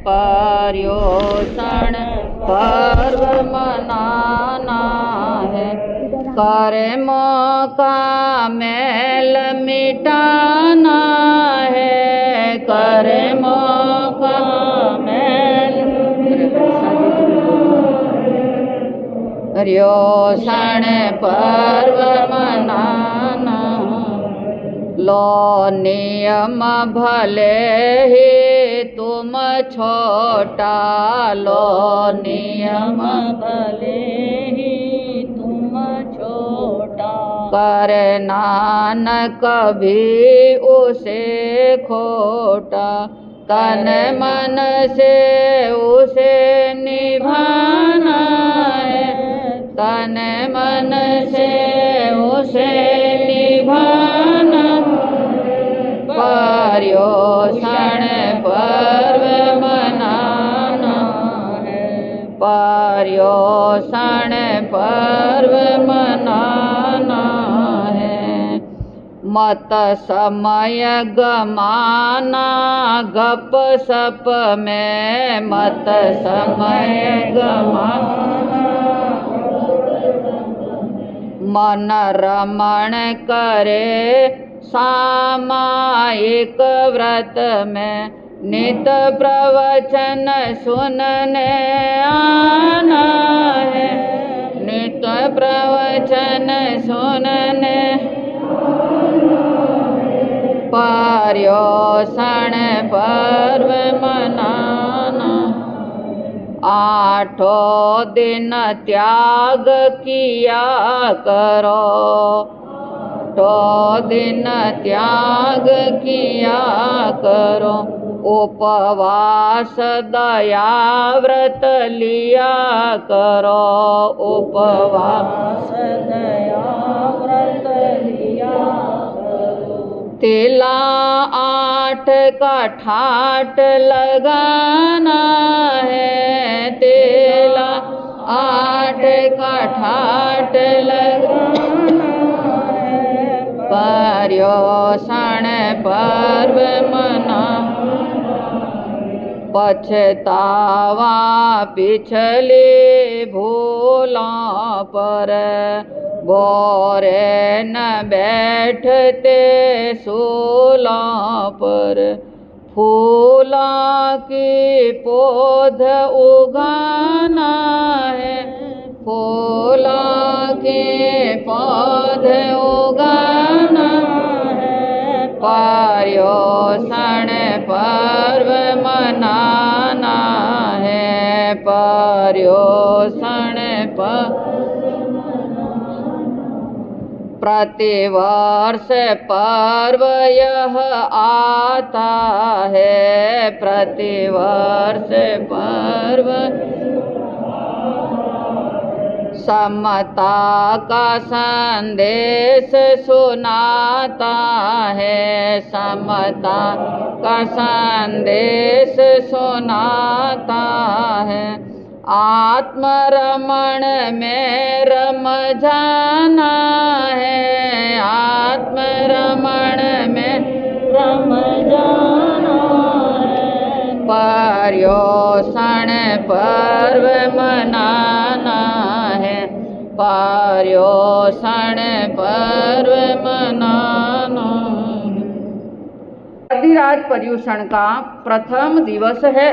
पर्युषण पर्व मनाना है। कर्मों का मैल मिटाना है, कर्मों का मैल पर्युषण पर्व मनाना। लो नियम भले ही तुम छोटा, लो नियम भले ही तुम छोटा। करना न कभी उसे खोटा, तन मन से उसे निभाना है, तन मन से उसे निभाना। पर्युषण पर्व मनाना है, पर्युषण पर्व मनाना है। मत समय गमाना गप सप में, मत समय गमाना। मन रमण करे सामायिक व्रत में, नित प्रवचन सुनने आना है, नित प्रवचन सुनने। पर्युषण पर्व मनाना। आठों दिन त्याग किया करो, आठों दिन त्याग किया करो। उपवास दया व्रत लिया करो, उपवास दया व्रत लिया करो। तिला 8 का ठाट लगाना है, तिला 8 का ठाट लगाना है। पर्युषण पर्व मना। पछतावा पिछली भूलों पर, बोरे न बैठते सूलों पर। फूलों की पौध उगाना है, फूलों की पौध उगाना है। पर्युषण पर्व मनाना है, पर्युषण पर्व। प्रतिवर्ष पर्व यह आता है, प्रतिवर्ष पर्व। समता का संदेश सुनाता है, समता का संदेश सुनाता है। आत्मरमण में रम जाना है, आत्मरमण में रम जाना है। पर्युषण पर्व मनाना है, पर्युषण पर्व मनाना है। अधिराज पर्युषण का प्रथम दिवस है।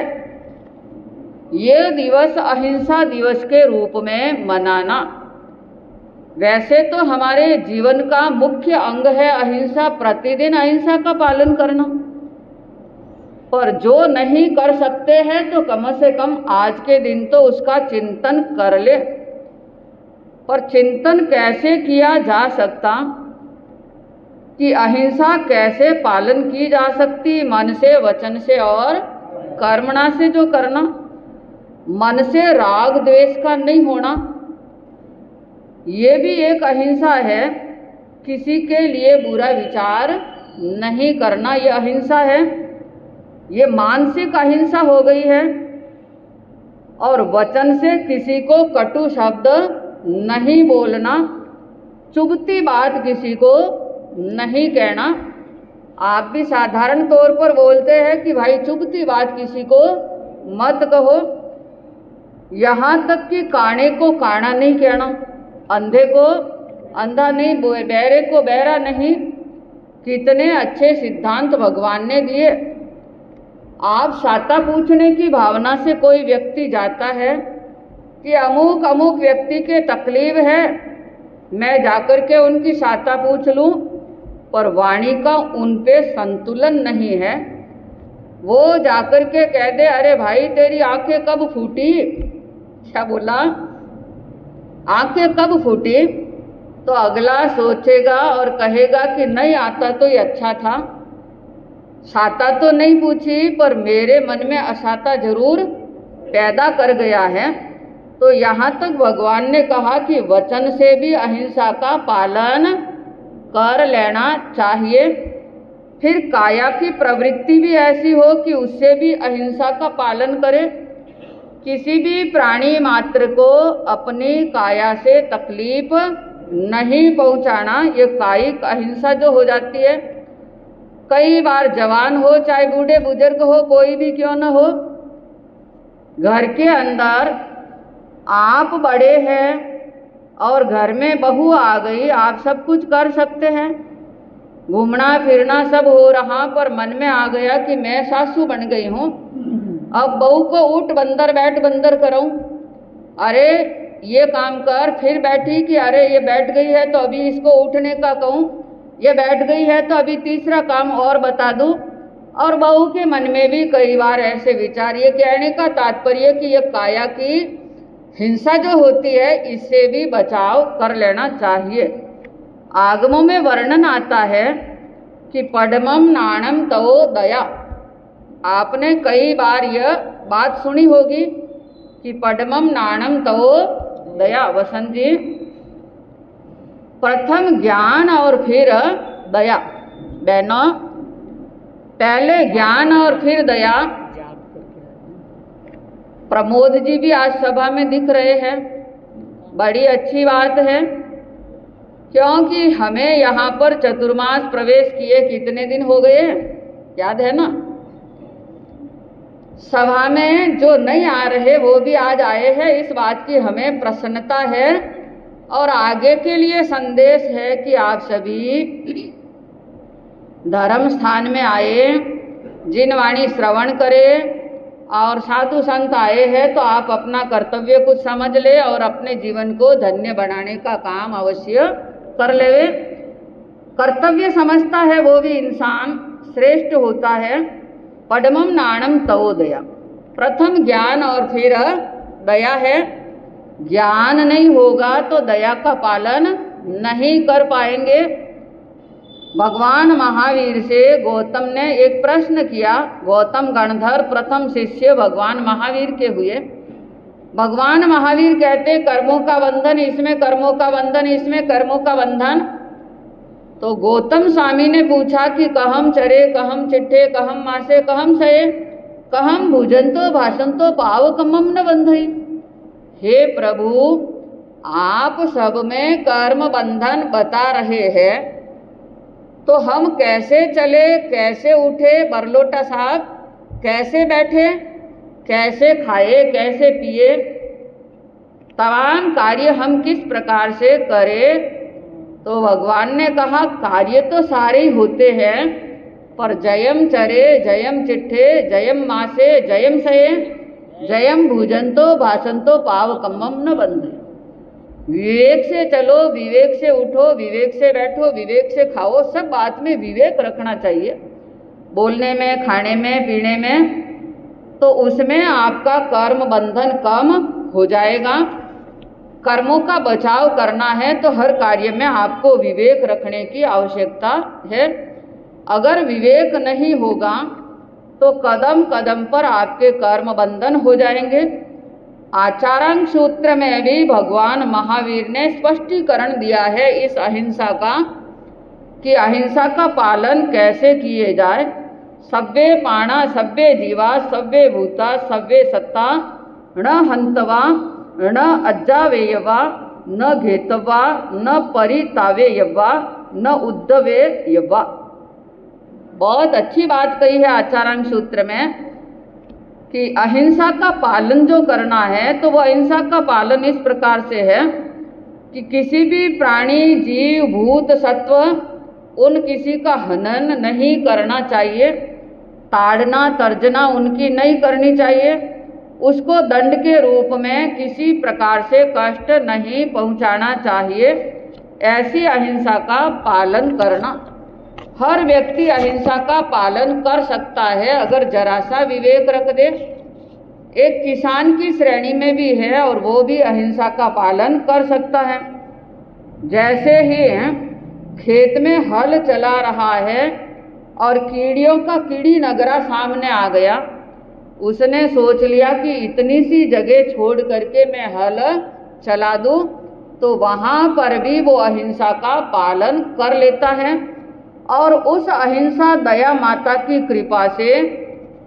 ये दिवस अहिंसा दिवस के रूप में मनाना। वैसे तो हमारे जीवन का मुख्य अंग है अहिंसा, प्रतिदिन अहिंसा का पालन करना। पर जो नहीं कर सकते हैं तो कम से कम आज के दिन तो उसका चिंतन कर ले। पर चिंतन कैसे किया जा सकता कि अहिंसा कैसे पालन की जा सकती? मन से, वचन से और कर्मणा से जो करना। मन से राग द्वेष का नहीं होना, ये भी एक अहिंसा है। किसी के लिए बुरा विचार नहीं करना, ये अहिंसा है। ये मानसिक अहिंसा हो गई है। और वचन से किसी को कटु शब्द नहीं बोलना, चुभती बात किसी को नहीं कहना। आप भी साधारण तौर पर बोलते हैं कि भाई चुभती बात किसी को मत कहो। यहाँ तक कि काणे को काना नहीं कहना, अंधे को अंधा नहीं, बहरे को बहरा नहीं। कितने अच्छे सिद्धांत भगवान ने दिए। आप साता पूछने की भावना से कोई व्यक्ति जाता है कि अमुक अमुक व्यक्ति के तकलीफ है, मैं जाकर के उनकी साता पूछ लूं, पर वाणी का उन पे संतुलन नहीं है। वो जाकर के कह दे, अरे भाई तेरी आंखें कब फूटी? क्या बोला? आंखें कब फूटी? तो अगला सोचेगा और कहेगा कि नहीं आता तो ये अच्छा था, साता तो नहीं पूछी पर मेरे मन में असाता जरूर पैदा कर गया है। तो यहाँ तक भगवान ने कहा कि वचन से भी अहिंसा का पालन कर लेना चाहिए। फिर काया की प्रवृत्ति भी ऐसी हो कि उससे भी अहिंसा का पालन करे। किसी भी प्राणी मात्र को अपनी काया से तकलीफ नहीं पहुंचाना, ये कायिक अहिंसा जो हो जाती है। कई बार जवान हो चाहे बूढ़े बुजुर्ग हो, कोई भी क्यों न हो, घर के अंदर आप बड़े हैं और घर में बहू आ गई, आप सब कुछ कर सकते हैं, घूमना फिरना सब हो रहा, पर मन में आ गया कि मैं सासू बन गई हूँ, अब बहू को उठ बंदर बैठ बंदर कराऊं, अरे ये काम कर, फिर बैठी कि अरे ये बैठ गई है तो अभी इसको उठने का कहूँ, ये बैठ गई है तो अभी तीसरा काम और बता दूँ। और बहू के मन में भी कई बार ऐसे विचार। ये कहने का तात्पर्य कि ये काया की हिंसा जो होती है इससे भी बचाव कर लेना चाहिए। आगमों में वर्णन आता है कि पद्मम नाणम तवो दया। आपने कई बार यह बात सुनी होगी कि पद्मम नाणम तवो दया। वसंत जी, प्रथम ज्ञान और फिर दया। बहनों, पहले ज्ञान और फिर दया। प्रमोद जी भी आज सभा में दिख रहे हैं, बड़ी अच्छी बात है, क्योंकि हमें यहाँ पर चतुर्मास प्रवेश किए कितने दिन हो गए, याद है ना? सभा में जो नहीं आ रहे वो भी आज आए हैं, इस बात की हमें प्रसन्नता है। और आगे के लिए संदेश है कि आप सभी धर्म स्थान में आए, जिन वाणी श्रवण करें, और साधु संत आए हैं तो आप अपना कर्तव्य कुछ समझ ले और अपने जीवन को धन्य बनाने का काम अवश्य कर ले। कर्तव्य समझता है वो भी इंसान श्रेष्ठ होता है। पद्मम नाणम तवो दया, प्रथम ज्ञान और फिर दया है। ज्ञान नहीं होगा तो दया का पालन नहीं कर पाएंगे। भगवान महावीर से गौतम ने एक प्रश्न किया। गौतम गणधर प्रथम शिष्य भगवान महावीर के हुए। भगवान महावीर कहते कर्मों का बंधन इसमें, कर्मों का बंधन इसमें, कर्मों का बंधन। तो गौतम स्वामी ने पूछा कि कहम चरे कहम चिट्ठे कहम मासे कहम सये कहम भुजंतो भाषंतो पाव कमम न बंधई। हे प्रभु, आप सब में कर्म बंधन बता रहे हैं, तो हम कैसे चले, कैसे उठे बरलोटा साहब, कैसे बैठे, कैसे खाए, कैसे पिए, तमाम कार्य हम किस प्रकार से करें? तो भगवान ने कहा कार्य तो सारे ही होते हैं, पर जयम चरे जयम चिट्ठे जयम मासे जयम सये जयम भुजंतो भाषंतो पाव कम्मम न बंधे। विवेक से चलो, विवेक से उठो, विवेक से बैठो, विवेक से खाओ, सब बात में विवेक रखना चाहिए, बोलने में, खाने में, पीने में, तो उसमें आपका कर्म बंधन कम हो जाएगा। कर्मों का बचाव करना है तो हर कार्य में आपको विवेक रखने की आवश्यकता है। अगर विवेक नहीं होगा तो कदम कदम पर आपके कर्म बंधन हो जाएंगे। आचारांग सूत्र में भी भगवान महावीर ने स्पष्टीकरण दिया है इस अहिंसा का, कि अहिंसा का पालन कैसे किए जाए। सव्वे पाणा सव्वे जीवा सव्वे भूता सव्वे सत्ता न हंतवा न अज्जावेयवा न घेतवा न परितावेयवा न उद्धवेयवा। बहुत अच्छी बात कही है आचारांग सूत्र में। कि अहिंसा का पालन जो करना है तो वो अहिंसा का पालन इस प्रकार से है कि किसी भी प्राणी, जीव, भूत, सत्व उन किसी का हनन नहीं करना चाहिए, ताड़ना तर्जना उनकी नहीं करनी चाहिए, उसको दंड के रूप में किसी प्रकार से कष्ट नहीं पहुंचाना चाहिए। ऐसी अहिंसा का पालन करना, हर व्यक्ति अहिंसा का पालन कर सकता है अगर जरा सा विवेक रख दे। एक किसान की श्रेणी में भी है और वो भी अहिंसा का पालन कर सकता है। जैसे ही खेत में हल चला रहा है और कीड़ियों का कीड़ी नगरा सामने आ गया, उसने सोच लिया कि इतनी सी जगह छोड़ करके मैं हल चला दूं, तो वहाँ पर भी वो अहिंसा का पालन कर लेता है और उस अहिंसा दया माता की कृपा से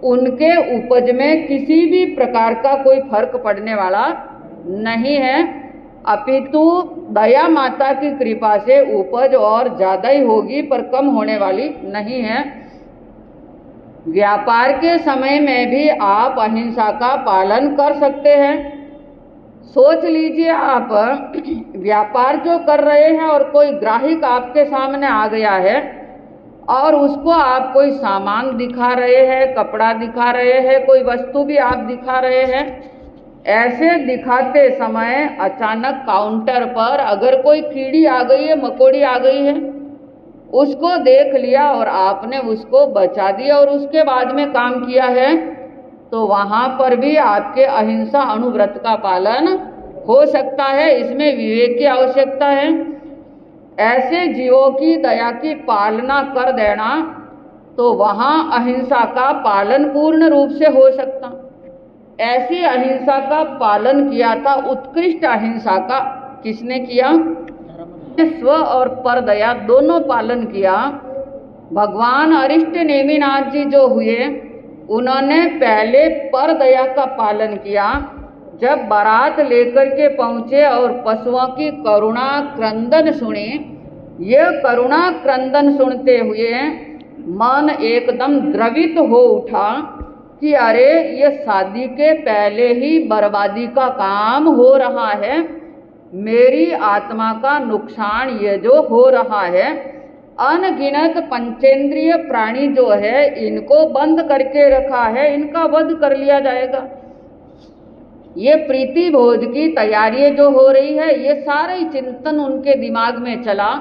उनके उपज में किसी भी प्रकार का कोई फर्क पड़ने वाला नहीं है, अपितु दया माता की कृपा से उपज और ज़्यादा ही होगी पर कम होने वाली नहीं है। व्यापार के समय में भी आप अहिंसा का पालन कर सकते हैं। सोच लीजिए, आप व्यापार जो कर रहे हैं और कोई ग्राहक आपके सामने आ गया है और उसको आप कोई सामान दिखा रहे हैं, कपड़ा दिखा रहे हैं, कोई वस्तु भी आप दिखा रहे हैं। ऐसे दिखाते समय अचानक काउंटर पर अगर कोई कीड़ी आ गई है, मकोड़ी आ गई है, उसको देख लिया और आपने उसको बचा दिया और उसके बाद में काम किया है, तो वहाँ पर भी आपके अहिंसा अणुव्रत का पालन हो सकता है। इसमें विवेक की आवश्यकता है। ऐसे जीवों की दया की पालना कर देना, तो वहाँ अहिंसा का पालन पूर्ण रूप से हो सकता। ऐसी अहिंसा का पालन किया था, उत्कृष्ट अहिंसा का किसने किया? स्व और पर दया दोनों पालन किया। भगवान अरिष्ट नेमिनाथ जी जो हुए, उन्होंने पहले पर दया का पालन किया। जब बारात लेकर के पहुँचे और पशुओं की करुणा क्रंदन सुनी, ये करुणा क्रंदन सुनते हुए मन एकदम द्रवित हो उठा कि अरे, ये शादी के पहले ही बर्बादी का काम हो रहा है, मेरी आत्मा का नुकसान ये जो हो रहा है। अनगिनत पंचेंद्रिय प्राणी जो है, इनको बंद करके रखा है, इनका वध कर लिया जाएगा। ये प्रीति भोज की तैयारी जो हो रही है, ये सारे चिंतन उनके दिमाग में चला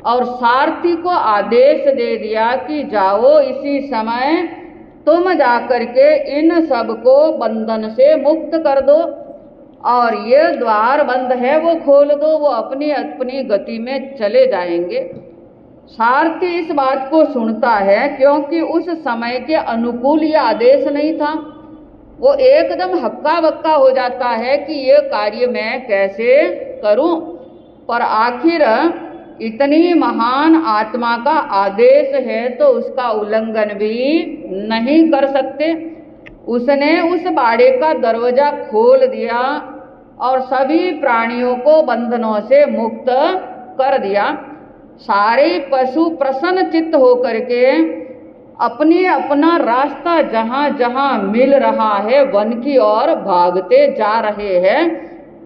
और सारथी को आदेश दे दिया कि जाओ, इसी समय तुम जाकर के इन सबको बंधन से मुक्त कर दो और ये द्वार बंद है वो खोल दो, वो अपनी अपनी गति में चले जाएंगे। सारथी इस बात को सुनता है क्योंकि उस समय के अनुकूल ये आदेश नहीं था। वो एकदम हक्का बक्का हो जाता है कि ये कार्य मैं कैसे करूं, पर आखिर इतनी महान आत्मा का आदेश है तो उसका उल्लंघन भी नहीं कर सकते। उसने उस बाड़े का दरवाजा खोल दिया और सभी प्राणियों को बंधनों से मुक्त कर दिया। सारे पशु प्रसन्न चित्त होकर के अपनी अपना रास्ता जहाँ जहाँ मिल रहा है वन की ओर भागते जा रहे हैं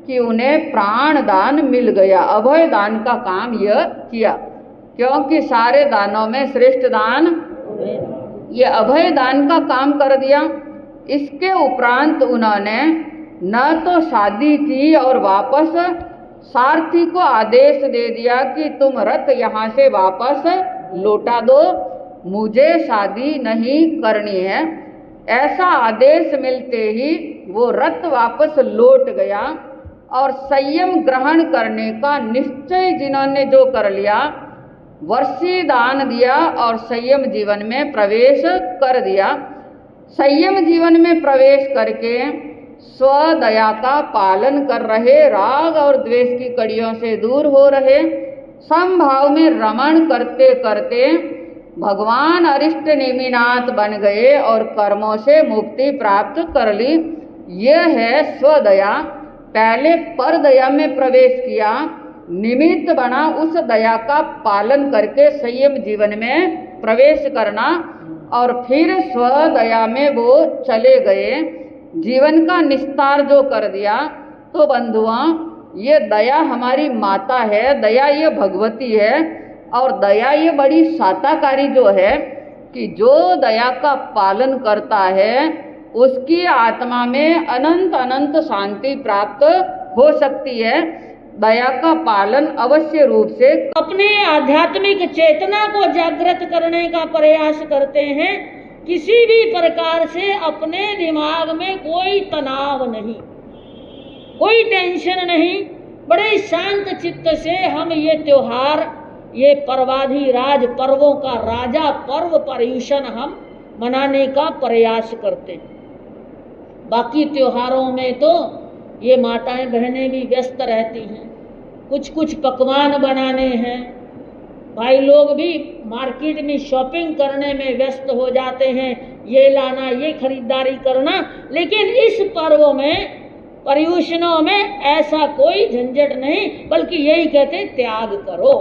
कि उन्हें प्राण दान मिल गया। अभय दान का काम यह किया, क्योंकि सारे दानों में श्रेष्ठ दान ये अभय दान का काम कर दिया। इसके उपरांत उन्होंने न तो शादी की और वापस सारथी को आदेश दे दिया कि तुम रथ यहाँ से वापस लौटा दो, मुझे शादी नहीं करनी है। ऐसा आदेश मिलते ही वो रथ वापस लौट गया और संयम ग्रहण करने का निश्चय जिन्होंने जो कर लिया, वर्षी दान दिया और संयम जीवन में प्रवेश कर दिया। संयम जीवन में प्रवेश करके स्वदया का पालन कर रहे, राग और द्वेष की कड़ियों से दूर हो रहे, समभाव में रमण करते करते भगवान अरिष्ट नेमिनाथ बन गए और कर्मों से मुक्ति प्राप्त कर ली। यह है स्वदया। पहले पर दया में प्रवेश किया, निमित्त बना उस दया का पालन करके संयम जीवन में प्रवेश करना। और फिर स्वदया में वो चले गए, जीवन का निस्तार जो कर दिया। तो बंधुओं, ये दया हमारी माता है, दया ये भगवती है, और दया ये बड़ी साताकारी जो है कि जो दया का पालन करता है उसकी आत्मा में अनंत अनंत शांति प्राप्त हो सकती है। दया का पालन अवश्य रूप से अपने आध्यात्मिक चेतना को जागृत करने का प्रयास करते हैं। किसी भी प्रकार से अपने दिमाग में कोई तनाव नहीं, कोई टेंशन नहीं, बड़े शांत चित्त से हम ये त्योहार, ये पर्वाधिराज पर्वों का राजा पर्व पर्युषण हम मनाने का प्रयास करते हैं। बाकी त्योहारों में तो ये माताएं बहनें भी व्यस्त रहती हैं, कुछ पकवान बनाने हैं, भाई लोग भी मार्केट में शॉपिंग करने में व्यस्त हो जाते हैं, ये लाना, ये खरीदारी करना। लेकिन इस पर्व में, पर्युषणों में ऐसा कोई झंझट नहीं, बल्कि यही कहते त्याग करो।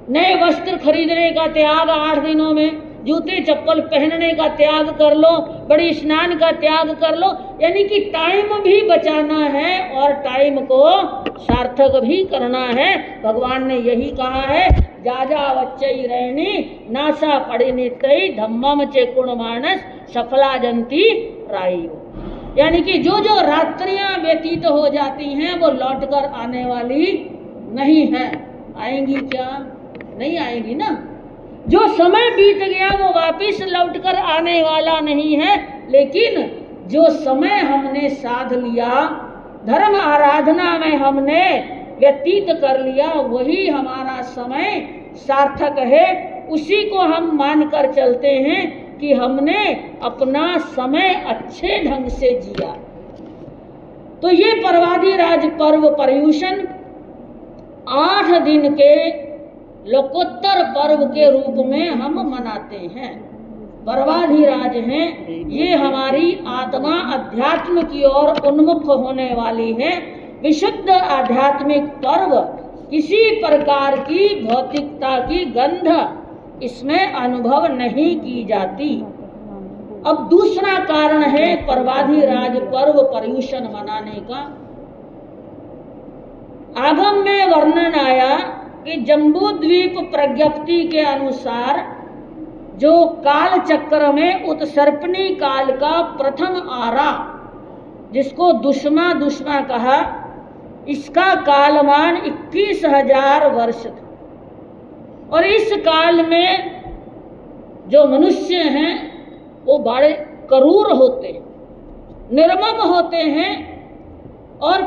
नए वस्त्र खरीदने का त्याग 8 दिनों में, जूते चप्पल पहनने का त्याग कर लो, बड़ी स्नान का त्याग कर लो। यानी कि टाइम भी बचाना है और टाइम को सार्थक भी करना है। भगवान ने यही कहा है, जाजा वच्चई रहनी नासा पड़िनितई धम्मम चे कुण मानस सफला जंती राइयो। यानी कि जो जो रात्रियां व्यतीत हो जाती हैं वो लौट कर आने वाली नहीं है। आएंगी क्या? नहीं आएगी ना। जो समय बीत गया वो वापिस लौट कर आने वाला नहीं है। लेकिन जो समय हमने साध लिया, धर्म आराधना में हमने व्यतीत कर लिया, वही हमारा समय सार्थक है। उसी को हम मानकर चलते हैं कि हमने अपना समय अच्छे ढंग से जिया। तो ये पर्वाधिराज पर्व पर्युषण 8 दिन के लोकोत्तर पर्व के रूप में हम मनाते हैं। पर्वाधिराज हैं, ये हमारी आत्मा अध्यात्म की ओर उन्मुख होने वाली है। विशुद्ध आध्यात्मिक पर्व, किसी प्रकार की भौतिकता की गंध इसमें अनुभव नहीं की जाती। अब दूसरा कारण है पर्वाधिराज पर्व पर्युषण मनाने का। आगम में वर्णन आया कि जम्बूद्वीप प्रज्ञप्ति के अनुसार जो काल चक्र में उत्सर्पणी काल का प्रथम आरा, जिसको दुष्मा कहा, इसका कालमान 21,000 वर्ष था। और इस काल में जो मनुष्य हैं वो बड़े क्रूर होते हैं, निर्मम होते हैं, और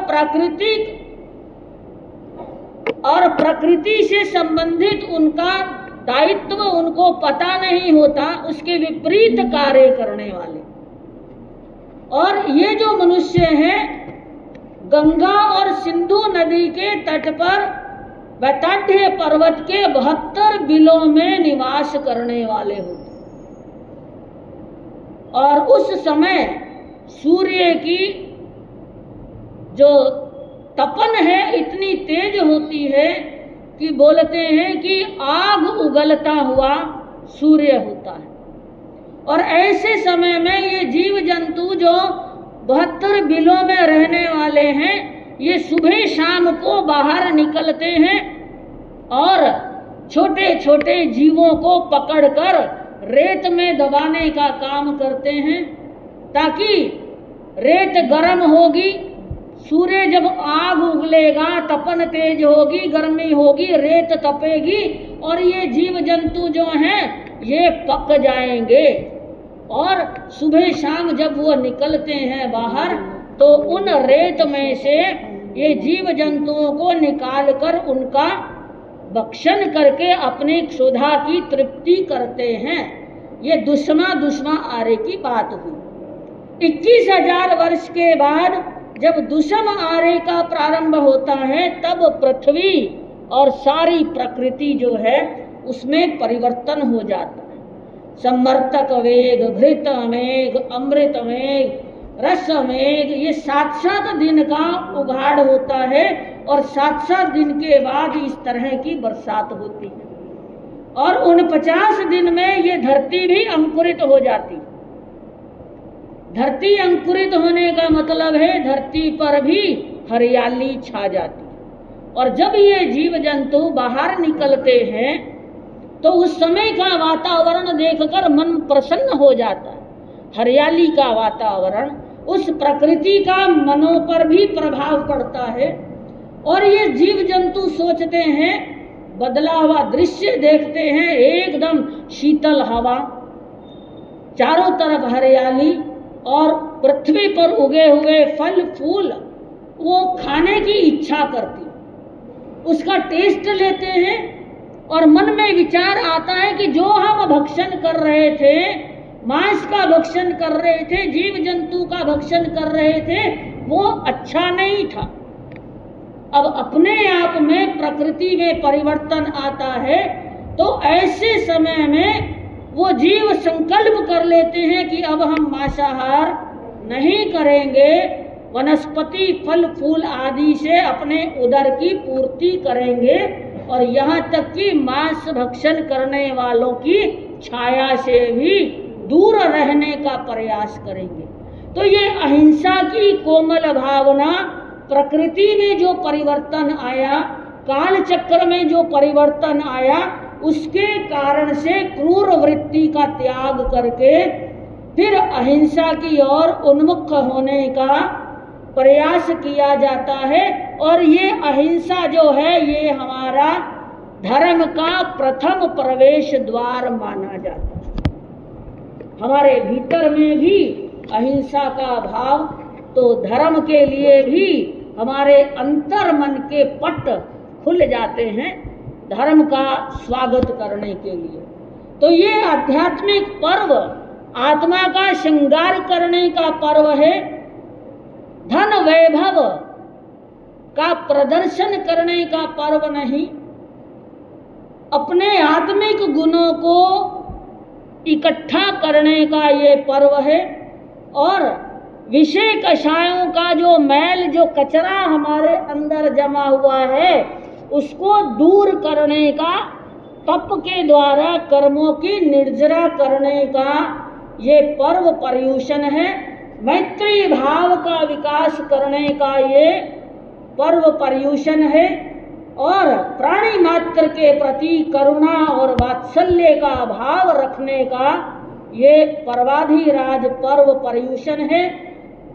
प्रकृति से संबंधित उनका दायित्व उनको पता नहीं होता, उसके विपरीत कार्य करने वाले। और ये जो मनुष्य हैं गंगा और सिंधु नदी के तट पर वैताढ़्य पर्वत के 72 बिलों में निवास करने वाले होते। और उस समय सूर्य की जो तपन है इतनी तेज होती है कि बोलते हैं कि आग उगलता हुआ सूर्य होता है। और ऐसे समय में ये जीव जंतु जो 72 बिलों में रहने वाले हैं, ये सुबह शाम को बाहर निकलते हैं और छोटे छोटे जीवों को पकड़कर रेत में दबाने का काम करते हैं, ताकि रेत गर्म होगी, सूर्य जब आग उगलेगा, तपन तेज होगी, गर्मी होगी, रेत तपेगी और ये जीव जंतु जो हैं ये पक जाएंगे। और सुबह शाम जब वो निकलते हैं बाहर, तो उन रेत में से ये जीव जंतुओं को निकाल कर उनका भक्षण करके अपनी क्षुधा की तृप्ति करते हैं। ये दुष्मा आरे की बात हुई। 21,000 वर्ष के बाद जब दुष्म आरे का प्रारंभ होता है, तब पृथ्वी और सारी प्रकृति जो है उसमें परिवर्तन हो जाता है। सम्मर्तक वेग, घृत मेघ, अमृत मेघ, रस मेघ, ये 7-7 दिन का उघाड़ होता है और 7-7 दिन के बाद इस तरह की बरसात होती है। और उन 50 दिन में ये धरती भी अंकुरित हो जाती। धरती अंकुरित होने का मतलब है धरती पर भी हरियाली छा जाती। और जब ये जीव जंतु बाहर निकलते हैं तो उस समय का वातावरण देखकर मन प्रसन्न हो जाता है। हरियाली का वातावरण, उस प्रकृति का मनों पर भी प्रभाव पड़ता है। और ये जीव जंतु सोचते हैं, बदला हुआ दृश्य देखते हैं, एकदम शीतल हवा, चारों तरफ हरियाली और पृथ्वी पर उगे हुए फल फूल, वो खाने की इच्छा करती, उसका टेस्ट लेते हैं और मन में विचार आता है कि जो हम भक्षण कर रहे थे, मांस का भक्षण कर रहे थे, जीव जंतु का भक्षण कर रहे थे, वो अच्छा नहीं था। अब अपने आप में प्रकृति में परिवर्तन आता है तो ऐसे समय में वो जीव संकल्प कर लेते हैं कि अब हम मांसाहार नहीं करेंगे, वनस्पति फल फूल आदि से अपने उदर की पूर्ति करेंगे और यहाँ तक कि मांस भक्षण करने वालों की छाया से भी दूर रहने का प्रयास करेंगे। तो ये अहिंसा की कोमल भावना, प्रकृति में जो परिवर्तन आया, काल चक्र में जो परिवर्तन आया, उसके कारण से क्रूर वृत्ति का त्याग करके फिर अहिंसा की ओर उन्मुख होने का प्रयास किया जाता है। और ये अहिंसा जो है ये हमारा धर्म का प्रथम प्रवेश द्वार माना जाता है। हमारे भीतर में भी अहिंसा का भाव, तो धर्म के लिए भी हमारे अंतर मन के पट खुल जाते हैं धर्म का स्वागत करने के लिए। तो ये आध्यात्मिक पर्व आत्मा का श्रृंगार करने का पर्व है, धन वैभव का प्रदर्शन करने का पर्व नहीं, अपने आत्मिक गुणों को इकट्ठा करने का ये पर्व है। और विषय कषायों का जो मैल, जो कचरा हमारे अंदर जमा हुआ है, उसको दूर करने का, तप के द्वारा कर्मों की निर्जरा करने का ये पर्व पर्युषण है। मैत्री भाव का विकास करने का ये पर्व पर्युषण है। और प्राणी मात्र के प्रति करुणा और वात्सल्य का भाव रखने का ये पर्वाधिराज पर्व पर्युषण है।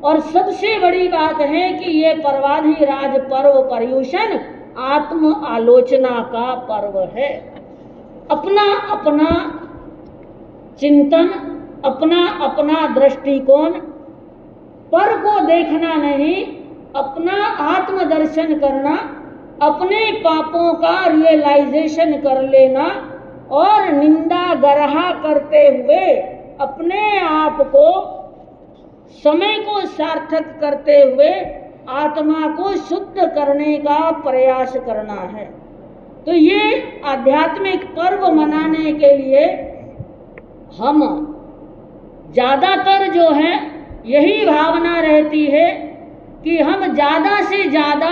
और सबसे बड़ी बात है कि ये पर्वाधिराज पर्व पर्युषण आत्म आलोचना का पर्व है। अपना अपना चिंतन, अपना अपना दृष्टिकोण, पर को देखना नहीं, अपना आत्मदर्शन करना, अपने पापों का रियलाइजेशन कर लेना और निंदा गरहा करते हुए अपने आप को, समय को सार्थक करते हुए आत्मा को शुद्ध करने का प्रयास करना है। तो ये आध्यात्मिक पर्व मनाने के लिए हम ज़्यादातर जो है यही भावना रहती है कि हम ज़्यादा से ज़्यादा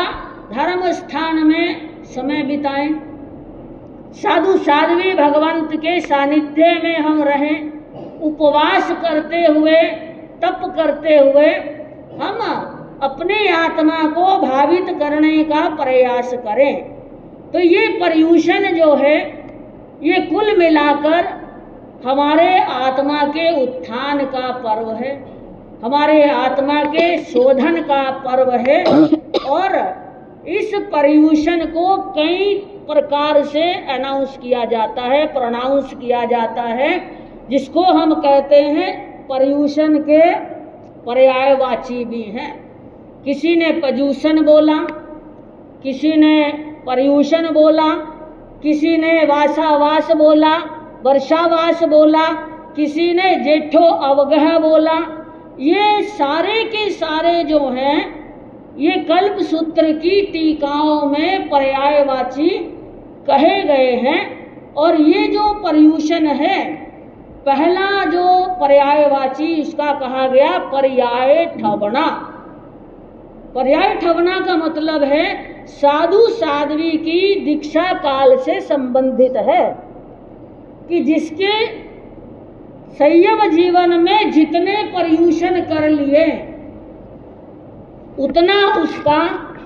धर्म स्थान में समय बिताएं, साधु साध्वी भगवंत के सानिध्य में हम रहें, उपवास करते हुए, तप करते हुए हम अपने आत्मा को भावित करने का प्रयास करें। तो ये पर्युषण जो है ये कुल मिलाकर हमारे आत्मा के उत्थान का पर्व है, हमारे आत्मा के शोधन का पर्व है। और इस पर्युषण को कई प्रकार से अनाउंस किया जाता है, प्रोनाउंस किया जाता है, जिसको हम कहते हैं पर्युषण के पर्यायवाची भी हैं। किसी ने पजूषण बोला, किसी ने पर्युषण बोला, किसी ने वासावास बोला, वर्षावास बोला, किसी ने जेठो अवगह बोला। ये सारे के सारे जो हैं ये कल्प सूत्र की टीकाओं में पर्यायवाची कहे गए हैं। और ये जो पर्युषण है, पहला जो पर्यायवाची इसका कहा गया पर्याय ठवना। पर्याय ठवना का मतलब है साधु साध्वी की दीक्षा काल से संबंधित है। कि जिसके संयम जीवन में जितने पर्यूषण कर लिए उतना उसका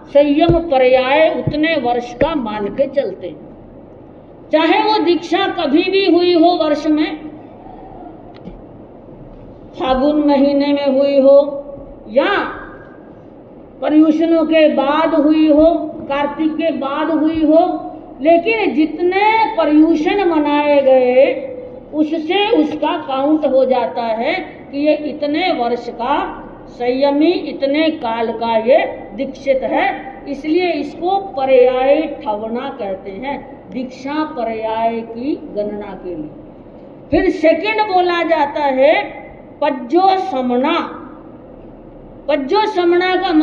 संयम पर्याय उतने वर्ष का मान के चलते हैं। चाहे वो दीक्षा कभी भी हुई हो वर्ष में, फागुन महीने में हुई हो या पर्यूषणों के बाद हुई हो, कार्तिक के बाद हुई हो, लेकिन जितने पर्यूषण मनाए गए उससे उसका काउंट हो जाता है कि ये इतने वर्ष का संयमी, इतने काल का ये दीक्षित है। इसलिए इसको पर्याय ठवना कहते हैं, दीक्षा पर्याय की गणना के लिए। फिर सेकंड बोला जाता है पज्जो समना। पज्जो समना का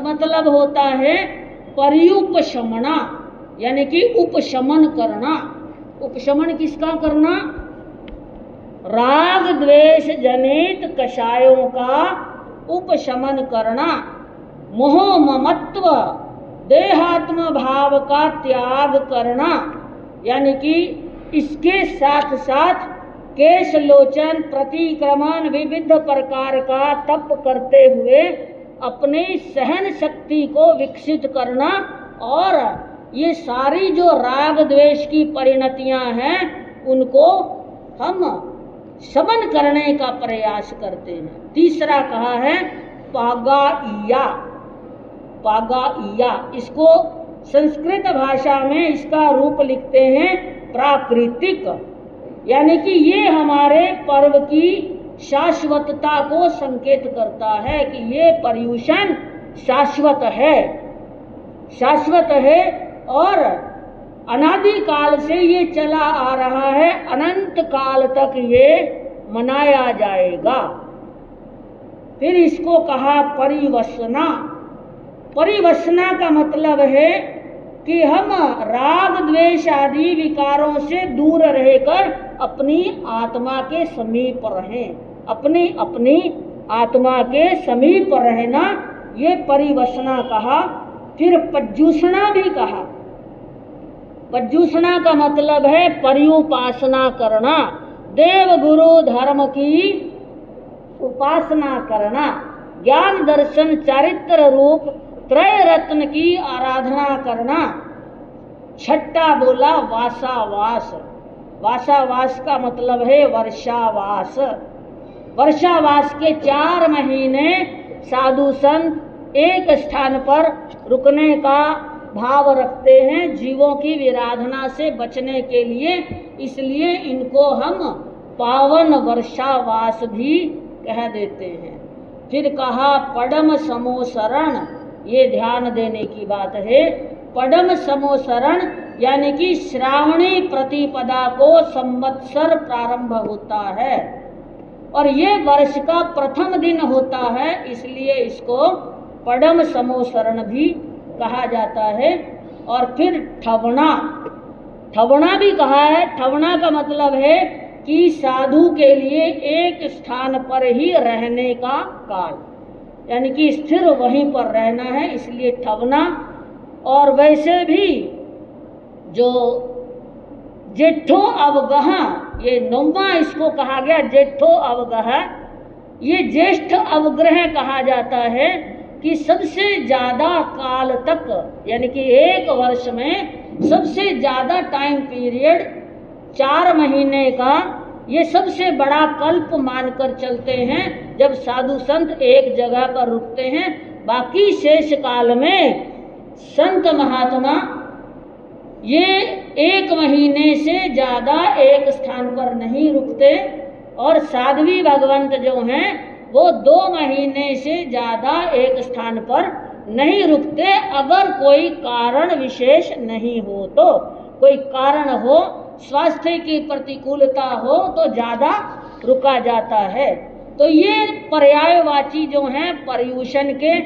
मतलब होता है पर्युपशमना, यानी कि उपशमन करना। उपशमन किसका करना? राग द्वेष जनित कषायों का उपशमन करना, मोह ममत्व देहात्म भाव का त्याग करना, यानी कि इसके साथ साथ केश लोचन प्रतिक्रमण विविध प्रकार का तप करते हुए अपनी सहन शक्ति को विकसित करना, और ये सारी जो राग द्वेष की परिणतियां हैं उनको हम शमन करने का प्रयास करते हैं। तीसरा कहा है पागाइया। पागाइया, इसको संस्कृत भाषा में इसका रूप लिखते हैं प्राकृतिक, यानी कि ये हमारे पर्व की शाश्वतता को संकेत करता है कि ये पर्यूषण शाश्वत है, शाश्वत है और अनादि काल से ये चला आ रहा है, अनंत काल तक ये मनाया जाएगा। फिर इसको कहा परिवसना। परिवसना का मतलब है कि हम राग द्वेष आदि विकारों से दूर रहकर अपनी आत्मा के समीप रहें, अपनी आत्मा के समीप रहना, ये परिवसना कहा। फिर पज्जूषणा भी कहा। पज्जूषणा का मतलब है पर्युपासना करना, देव गुरु धर्म की उपासना करना, ज्ञान दर्शन चारित्र रूप त्रय रत्न की आराधना करना। छठा बोला वासावास। वासावास का मतलब है वर्षावास। वर्षावास के 4 महीने साधु संत एक स्थान पर रुकने का भाव रखते हैं जीवों की विराधना से बचने के लिए, इसलिए इनको हम पावन वर्षावास भी कह देते हैं। फिर कहा पडम समोसरण, ये ध्यान देने की बात है। पडम समोसरण यानी कि श्रावणी प्रतिपदा को संवत्सर प्रारंभ होता है और ये वर्ष का प्रथम दिन होता है, इसलिए इसको पडम समोसरण भी कहा जाता है। और फिर ठवना, ठवना भी कहा है। ठवना का मतलब है कि साधु के लिए एक स्थान पर ही रहने का काल, यानी कि स्थिर वहीं पर रहना है, इसलिए ठवना। और वैसे भी जो जेठो अवगह, ये 9वां इसको कहा गया जेठो अवगह, ये ज्येष्ठ अवग्रह कहा जाता है कि सबसे ज़्यादा काल तक, यानी कि एक वर्ष में सबसे ज़्यादा टाइम पीरियड 4 महीने का, ये सबसे बड़ा कल्प मानकर चलते हैं जब साधु संत एक जगह पर रुकते हैं। बाकी शेष काल में संत महात्मा ये 1 महीने से ज़्यादा एक स्थान पर नहीं रुकते और साध्वी भगवंत जो हैं वो 2 महीने से ज़्यादा एक स्थान पर नहीं रुकते, अगर कोई कारण विशेष नहीं हो तो। कोई कारण हो, स्वास्थ्य की प्रतिकूलता हो तो ज़्यादा रुका जाता है। तो ये पर्यायवाची जो हैं पर्यूषण के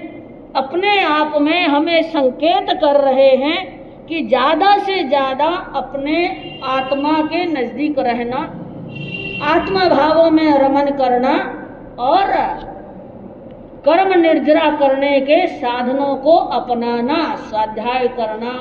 अपने आप में हमें संकेत कर रहे हैं कि ज़्यादा से ज़्यादा अपने आत्मा के नज़दीक रहना, आत्मा भावों में रमन करना और कर्म निर्जरा करने के साधनों को अपनाना, स्वाध्याय करना।